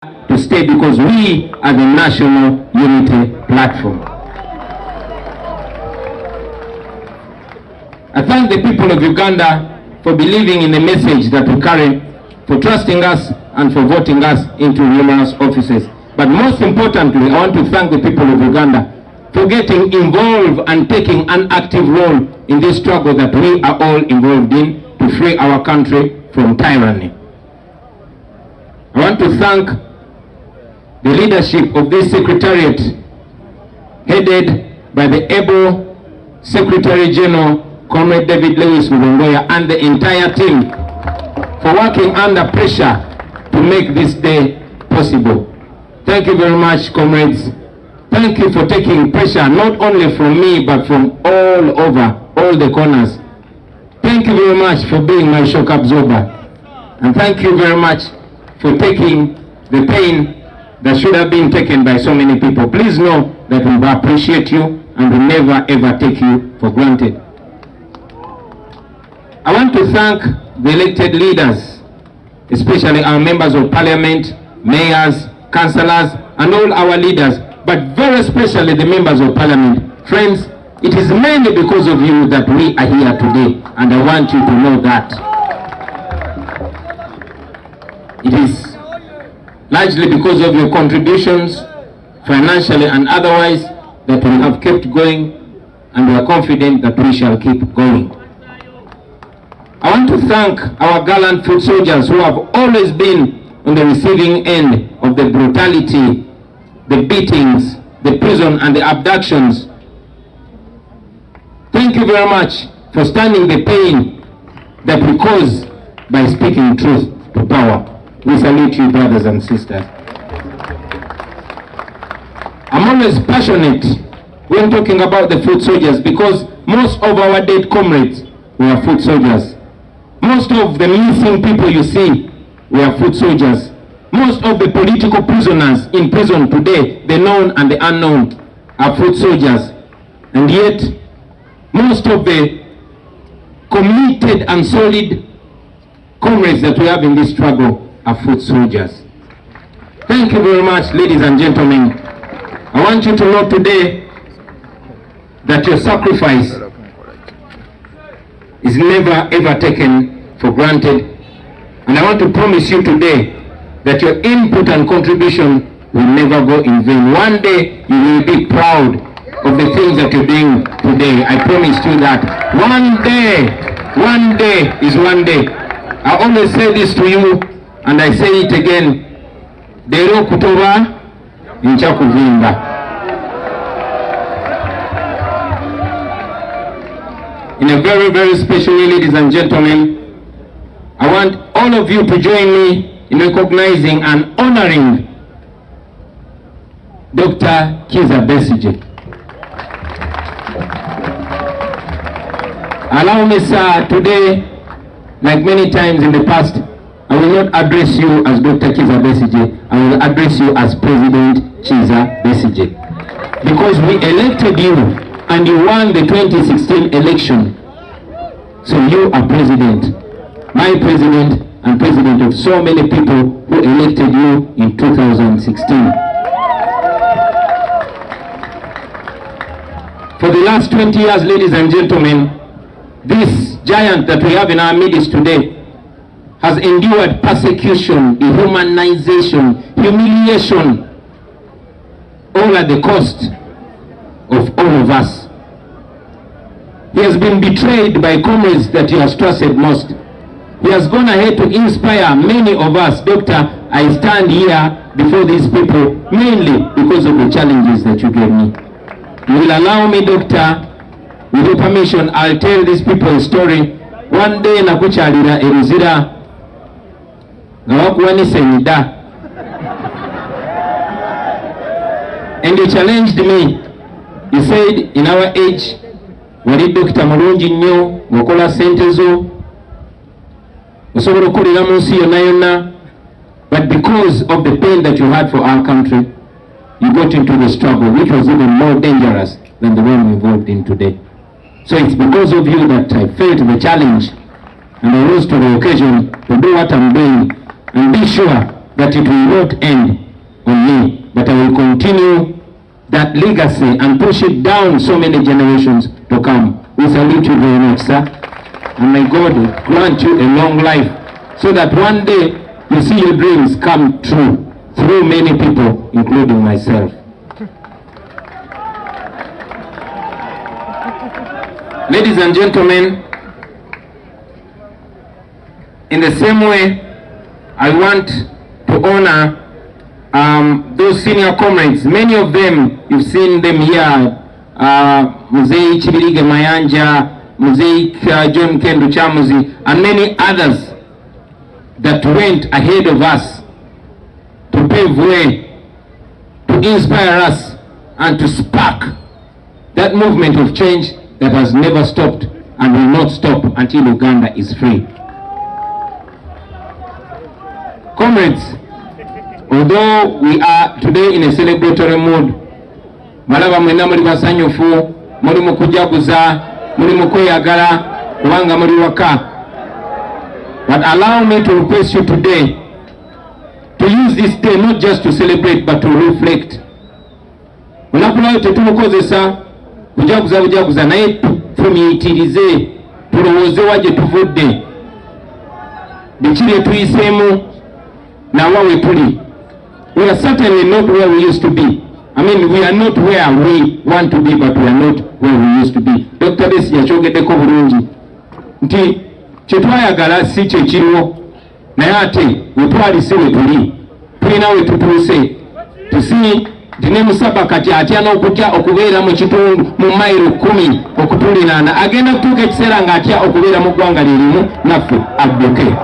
to stay because we are the National Unity Platform. I thank the people of Uganda for believing in the message that we carry, for trusting us and for voting us into numerous offices. But most importantly, I want to thank the people of Uganda for getting involved and taking an active role in this struggle that we are all involved in to free our country from tyranny. I want to thank the leadership of this secretariat, headed by the able Secretary General, Comrade David Lewis Mulongoya, and the entire team for working under pressure to make this day possible. Thank you very much, comrades. Thank you for taking pressure not only from me but from all over, all the corners. Thank you very much for being my shock absorber. And thank you very much for taking the pain that should have been taken by so many people. Please know that we appreciate you and we never ever take you for granted. I want to thank the elected leaders, especially our members of parliament, mayors, councillors, and all our leaders, but very especially the members of parliament. Friends, it is mainly because of you that we are here today, and I want you to know that. It is largely because of your contributions, financially and otherwise, that we have kept going, and we are confident that we shall keep going. I want to thank our gallant foot soldiers who have always been on the receiving end of the brutality, the beatings, the prison and the abductions. Thank you very much for standing the pain that we cause by speaking truth to power. We salute you, brothers and sisters. I'm always passionate when talking about the foot soldiers because most of our dead comrades were foot soldiers. Most of the missing people you see were foot soldiers. Most of the political prisoners in prison today, the known and the unknown, are foot soldiers. And yet, most of the committed and solid comrades that we have in this struggle are foot soldiers. Thank you very much, ladies and gentlemen. I want you to know today that your sacrifice is never ever taken for granted. And I want to promise you today that your input and contribution will never go in vain. One day you will be proud of the things that you're doing today. I promise you that. One day is one day. I always say this to you and I say it again. Dero kutoba ncha kuvimba. In a very, very special way, ladies and gentlemen, I want all of you to join me in recognizing and honoring Dr. Kizza Besigye. Allow me, sir, today, like many times in the past, I will not address you as Dr. Kizza Besigye. I will address you as President Kizza Besigye. Because we elected you and you won the 2016 election. So you are president, my president, and president of so many people who elected you in 2016. For the last 20 years, ladies and gentlemen, this giant that we have in our midst today has endured persecution, dehumanization, humiliation, all at the cost of all of us. He has been betrayed by comrades that he has trusted most. He has gone ahead to inspire many of us. Doctor, I stand here before these people mainly because of the challenges that you gave me. You will allow me, Doctor, with your permission, I'll tell these people a story. One day, nakuchalira eruzira ngawakuwani senida, and he challenged me. He said, in our age, wali Dr. Mulungi nnyo, ngokola sente zo, osobola okukolera mu nsi yonna yonna, but because of the pain that you had for our country, you got into the struggle, which was even more dangerous than the one we involved in today. So it's because of you that I felt the challenge and I rose to the occasion to do what I'm doing and be sure that it will not end on me, but I will continue that legacy and push it down so many generations to come. We salute you very much, sir. And may God grant you a long life so that one day you see your dreams come true through many people, including myself. Ladies and gentlemen, in the same way, I want to honor those senior comrades. Many of them, you've seen them here, Mzee Chibirige Mayanja, Mzee John Kendu Chamuzi, and many others that went ahead of us to pave way, to inspire us, and to spark that movement of change that has never stopped and will not stop until Uganda is free. Comrades, although we are today in a celebratory mood, malaba mwena muri basanyufu, muri mukujaguza, muri mukweyagala, kubanga muri waka. But allow me to request you today to use this day not just to celebrate but to reflect. Unakulayo tetumukozesa kujaguza naye tumiyitirize, tulowooze waje tuvudde, bikiri tuyisemu nawawe tuli. We are certainly not where we used to be. I mean, we are not where we want to be, but we are not where we used to be. Dr. Besi yachogeddeko bulungi nti kyetwayagala si kye kiriwo, naye ate wetwalise we tuli, tulina we tutuuse. Tusi dine musaba kati atya n'okutya okubeera mu kitundu mu mayiro 10 okutulinaana, agenda kutuuka ekiseera ng'atya okubeera mu ggwanga lirimu naffe adduke.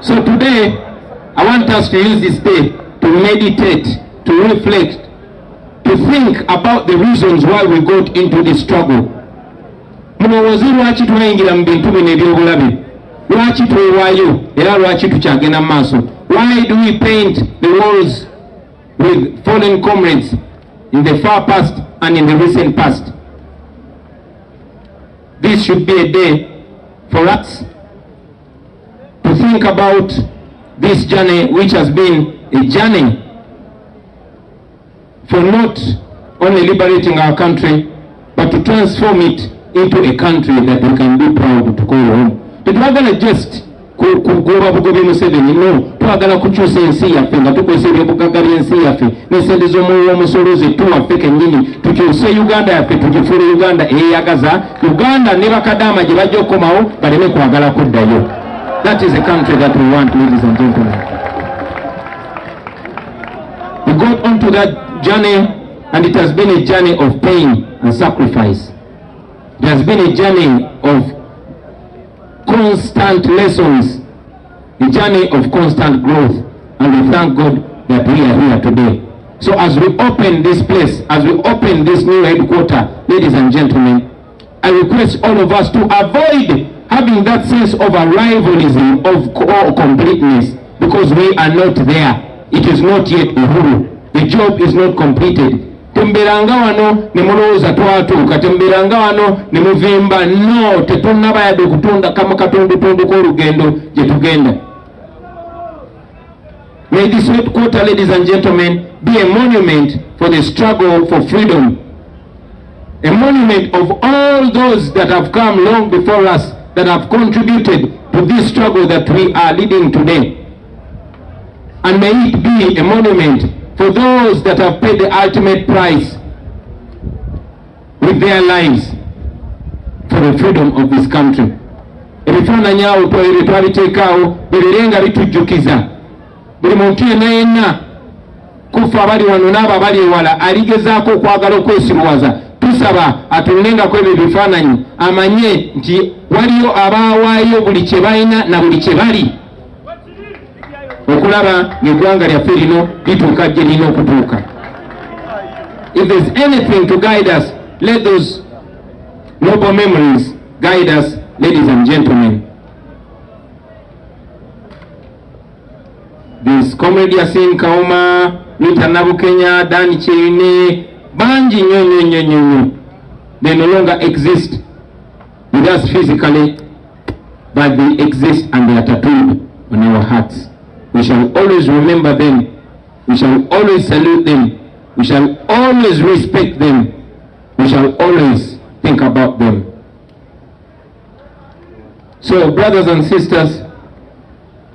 So today, I want us to use this day to meditate, to reflect, to think about the reasons why we got into this struggle. Mulowooze lwaki twayingira mu bintu bino eby'obulabe, lwaki twewaayo era lwaki tukyagenda mu maaso. Why do we paint the walls with fallen comrades in the far past and in the recent past? This should be a day for us to think about this journey, which has been a journey for not only liberating our country, but to transform it into a country that we can be proud to call home. Tetwagala just kugoba bugobe Museveni, no, twagala kukyusa ensi yaffe nga tukozesa ebyobugagga by'ensi yaffe n'ensente z'omusolo zettu waffe kennyini, tukyuse Uganda yaffe tugifuule Uganda eyeyagaza, Uganda ne bakadaama gye bajja okukomawo baleme kwagala kuddayo. That is the country that we want, ladies and gentlemen. We got onto that journey, and it has been a journey of pain and sacrifice. It has been a journey of constant lessons, a journey of constant growth, and we thank God that we are here today. So as we open this place, as we open this new headquarters, ladies and gentlemen, I request all of us to avoid having that sense of arrivalism, of completeness, because we are not there. It is not yet uhuru. The job is not completed. Temberanga wano ne mulowooza twatuuka, temberanga wano ne muvimba, no, tetonnaba yadde okutonda kama katondotondo k'olugendo gye tugenda. May this headquarter, ladies and gentlemen, be a monument for the struggle for freedom. A monument of all those that have come long before us, that have contributed to this struggle that we are leading today. And may it be a monument for those that have paid the ultimate price with their lives for the freedom of this country. Ebifaananyi awo twabiteekaawo bibeerenga bitujjukiza buli muntu yenna kufa abali wano n'abo abali ewala aligezaako okwagala okwesiruwaza. Tusaba atunengako ebyo bifaananyi amanye nti waliyo abaawaayo buli kye balina na buli kye bali okulaba ng'eggwanga lyaffe lino lituuka gye lina okutuuka. If there's anything to guide us, let those noble memories guide us, ladies and gentlemen. This comrade Yasin Kauma, Rita Nabukenya, Dani Chirine, Banji, they no longer exist. with us physically, but they exist and they are tattooed on our hearts. We shall always remember them. We shall always salute them. We shall always respect them. We shall always think about them. So, brothers and sisters,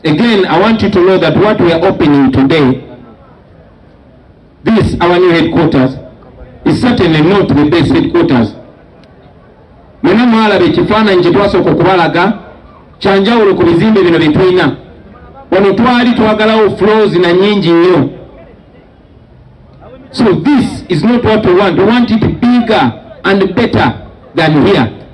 again, I want you to know that what we are opening today, this, our new headquarters, is certainly not the best headquarters. Mwena mwala bekifaananyi kye twasooka okubalaga kyanjawulo ku bizimbe bino bye tulina. Wano twali twagalawo floors na nyingi nnyo. So this is not what we want. We want it bigger and better than here.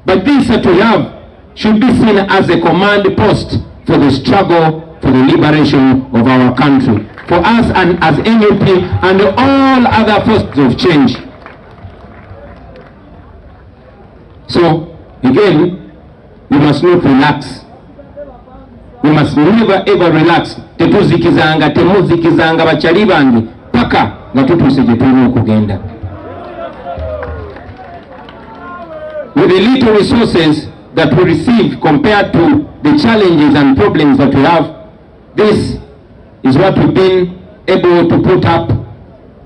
But this that we have should be seen as a command post for the struggle for the liberation of our country, for us and as NUP and all other forces of change. So, again, we must not relax. We must never ever relax. Tetuzikizanga, temuzikizanga bachali bange paka nga tutuse gye tulina okugenda. With the little resources that we receive compared to the challenges and problems that we have, this is what we've been able to put up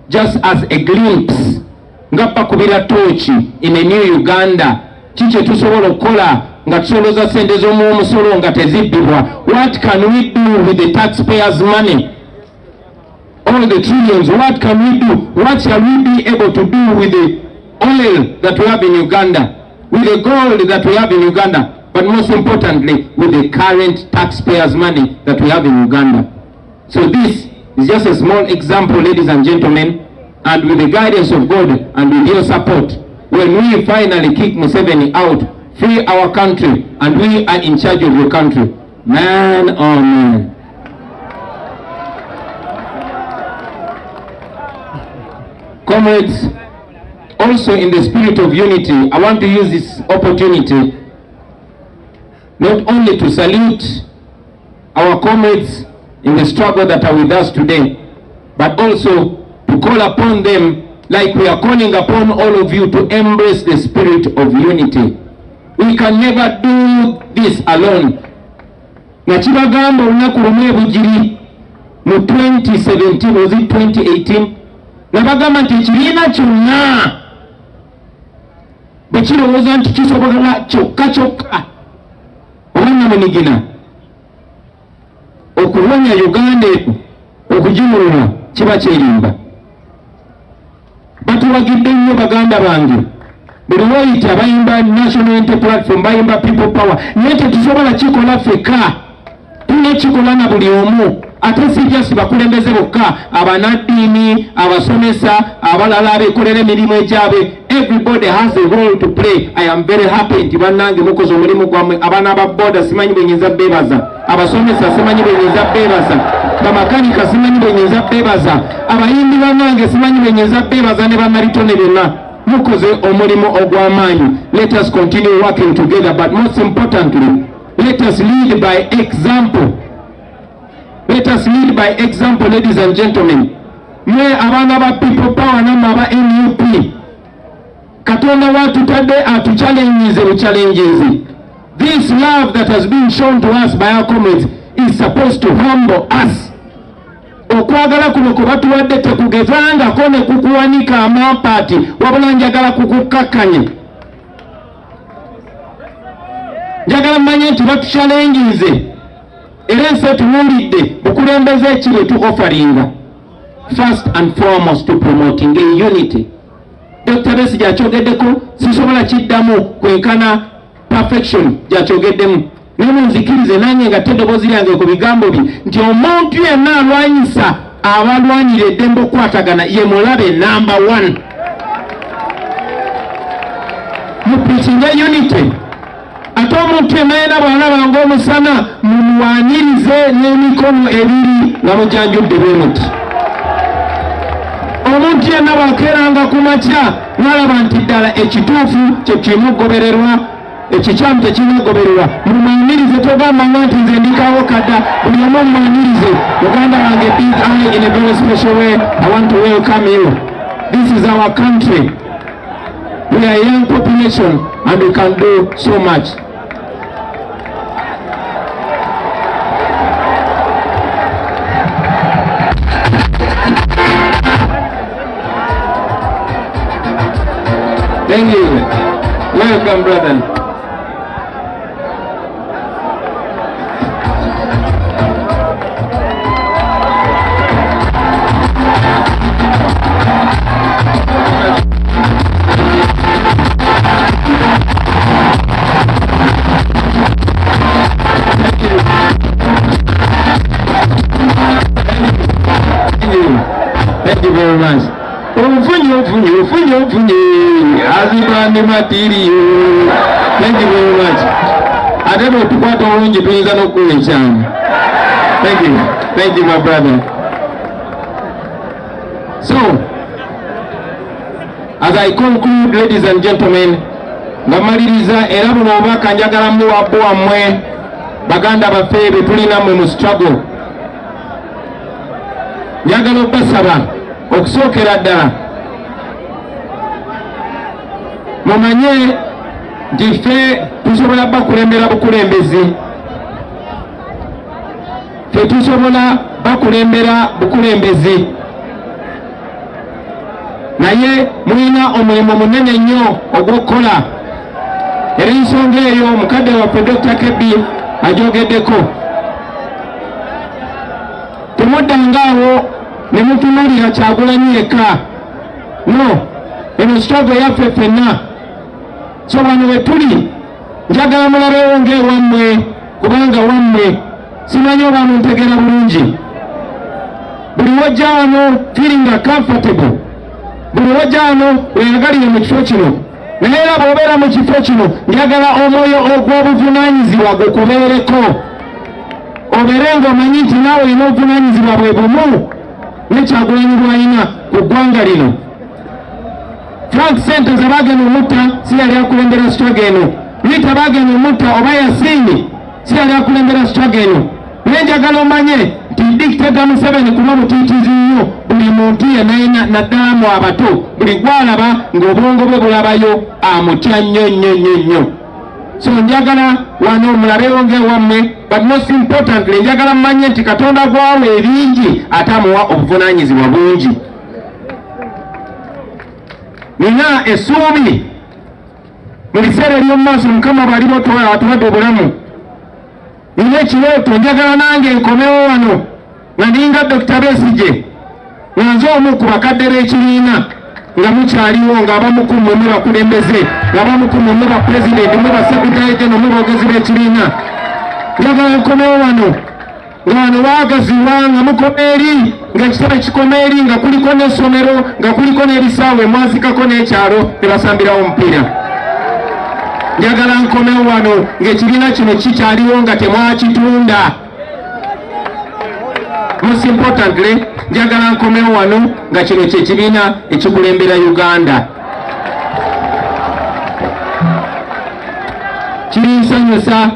just as a glimpse. Ngapa kubira tochi in a new Uganda. Chiche tusobola okukola nga tusoloza sente z'omusolo nga tezibbibwa. What can we do with the taxpayers' money? All the trillions, what can we do? What shall we be able to do with the oil that we have in Uganda? With the gold that we have in Uganda? But most importantly, with the current taxpayers' money that we have in Uganda. So this is just a small example, ladies and gentlemen, and with the guidance of God and with your support, when we finally kick Museveni out, free our country, and we are in charge of your country, man, oh man. Comrades, also in the spirit of unity, I want to use this opportunity not only to salute our comrades in the struggle that are with us today, but also to call upon them like we are calling upon all of you to embrace the spirit of unity. We can never do this alone. Nakibagamba olunaku lumu ebugiri mu 2017, was it 2018? Nabagamba nti ekibiina kyonna bwe kirowooza nti kisobola kyokka kyokka omwana munigina okuwonya Uganda okugimulula kiba kyerimba. Batuwagidde nnyo baganda bange, buli woyita bayimba National Unity Platform, bayimba People Power, naye tetusobola kikola ffekka, tulina kikola na buli omu. Ate si just bakulembeze bokka, abanaddiini, abasomesa, abalala abeekolera emirimu egyabwe. Everybody has a role to play. I am very happy nti bannange mukoze omulimu gwammwe. Abaana ba boda simanyi bwe nyinza beebaza, abasomesa simanyi bwe nyinza beebaza, bamakanika simanyi bwe nyinza beebaza, abayimbi bannange simanyi bwe nyinza beebaza, ne bannabitone byonna mukoze omulimu ogw'amaanyi. Let us continue working together, but most importantly, let us lead by example. Let us lead by example, ladies and gentlemen. Mwe abana ba People Power namwe aba NUP, Katonda watutadde atuchallenges challenges. This love that has been shown to us by our comrades is supposed to humble us. Okwagala kuno kwe batuwadde tekugezangako ne kukuwanika amapaati, wabula njagala kukukakkanya. Njagala mmanye nti batuchallenges era ensi tuwulidde bukulembeze ki bwe tu-offeringa. First and foremost to promoting a unity. Dr. Besi gyakyogeddeko sisobola kiddamu kwenkana perfection gyakyogeddemu. Nemunzikirize nange nga teddoboozi lyange ku bigambo bye nti omuntu yenna alwanyisa abalwanira eddembe okukwatagana ye mulabe number 1. Mu preaching unity. Ate omuntu yenna yena bw'alaba ng'omusana mumuwaanirize n'emikono ebiri nga mujanjudde bwe muti. Omuntu yenna bw'akeeranga ku makya n'alaba nti ddala ekituufu kye kimugobererwa, ekikyamu tekimugobererwa, mumuwaanirize. Togamba nti nze ndikawo kadda, buli omu mumuwaanirize. Uganda wange, big eye in a very special way. I want to welcome you. This is our country. We are a young population. and we can do so much. Thank you. Welcome, brother. Thank you very much. Azibande material. Thank you very much. I don't know what to Thank you, my brother. So, as I conclude, ladies and gentlemen, ngamaliriza era buno obaka njagala muwapo amwe baganda baffe betulina mu struggle. Njagala obbasaba okusookera ddala mumanye nti ffe tusobola bakulembera bukulembezi, ffe tusobola bakulembera bukulembezi, naye mulina omulimu munene nnyo ogw'okukola. Era ensonga eyo mukadde waffe Dr. Kebbi ajogeddeko. Temuddangaawo ne mutunuulira Kyagulanyi yekka. No, eno struggle yaffe ffenna. So wano we tuli njagala mulabewo ng'ewammwe, kubanga wammwe simanyi oba muntegeera bulungi. Buli wajja wano feeling comfortable, buli wajja wano weyagalire mu kifo kino, naye era bw'obeera mu kifo kino njagala omwoyo ogw'obuvunaanyizibwa gukubeereko, obeere ng'omanyi nti naawe olina obuvunaanyizibwa bwe bumu ne Kyagulanyi bw'alina ku ggwanga lino. Frank Sente zabagenda omutta si yali akulembera struggle eno. Rita bagenda omutta oba Yasini si yali akulembera struggle eno. Naye njagala omanye nti dictator Museveni kuba mutiitiizi nnyo buli muntu yenna naddala mu abato, buli gwalaba ng'obwongo bwe bulabayo amutya nnyo. So njagala wano mulabewo ng'ewammwe, but most importantly njagala mmanye nti Katonda gwawe ebingi ate amuwa obuvunaanyizibwa bungi. Nina essuubi mu biseera eby'omu maaso Mukama bw'aliba atuwadde obulamu. Nina ekirooto njagala nange nkomewo wano nga ndinga Dr. Besigye, nga nze omu ku bakadde b'ekibiina, nga mukyaliwo ng'abamu ku mmwe bakulembeze, ng'abamu ku mmwe ba pulezidenti, mmwe ba sekretary general, mmwe boogezi b'ekibiina. Njagala nkomewo wano nga wano baagazibwa nga mukoma eri, nga ekitebe kikoma eri, nga kuliko n'essomero, nga kuliko n'ebisaawe, mwazikako n'ekyalo ne basambirawo omupiira. Njagala nkomewo wano ng'ekibiina kino kikyaliwo nga temwakitunda. Most importantly, njagala nkomewo wano nga kino ky'ekibiina ekikulembera Uganda. Kirinsanyusa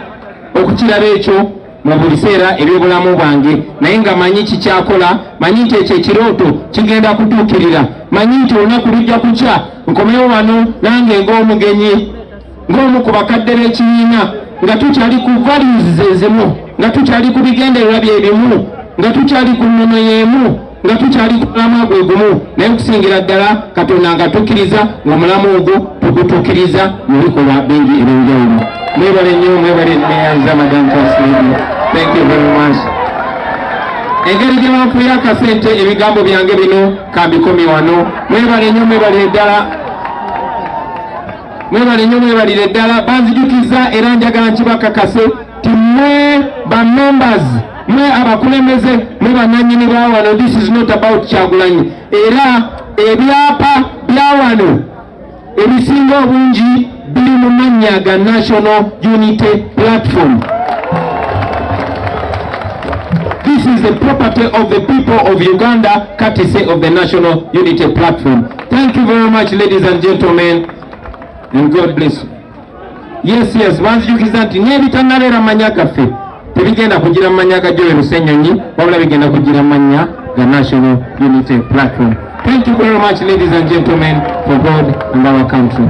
okukiraba ekyo mu buli seera eby'obulamu bwange, naye nga manyi kikyakola, manyi nti ekyo ekirooto kigenda kutuukirira, manyi nti olunaku lujja kukya nkomewo wano nange ng'omugenyi, ng'omu ku bakadde b'ekibiina, nga tukyali ku values ezimu, nga tukyali ku bigendererwa bye bimu, nga tukyali ku nnono y'emu, nga tukyali ku mulamu gwe gumu, naye okusingira ddala Katonda nga tukkiriza ng'omulamu ogwo tugutuukiriza mu bikolwa bingi eby'enjawulo. Mwebale nnyo, mwebale neyanza Madam First Lady. Thank you very much. Engeri gye banfuya akasente ebigambo byange bino kambikomye wano. Mwebale nnyo, mwebale ddala. Mwebale nnyo, mwebalire ddala. Banzijukiza era njagala nkibakakase ti mmwe ba members, mmwe abakulembeze, mmwe bannannyini ba wano. This is not about Kyagulanyi. Era ebyapa bya wano ebisinga obungi bili mu mannya ga National Unity Platform. This is the property of the people of Uganda, courtesy of the National Unity Platform. Thank you very much, ladies and gentlemen, and God bless you. Yes, banzijukiza nti n'ebitannabera mannya gaffe tebigenda kugira mannya ga Joel Ssenyonyi, wabula bigenda kugira mannya ga National Unity Platform. Thank you very much, ladies and gentlemen, for God and our country.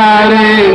Kale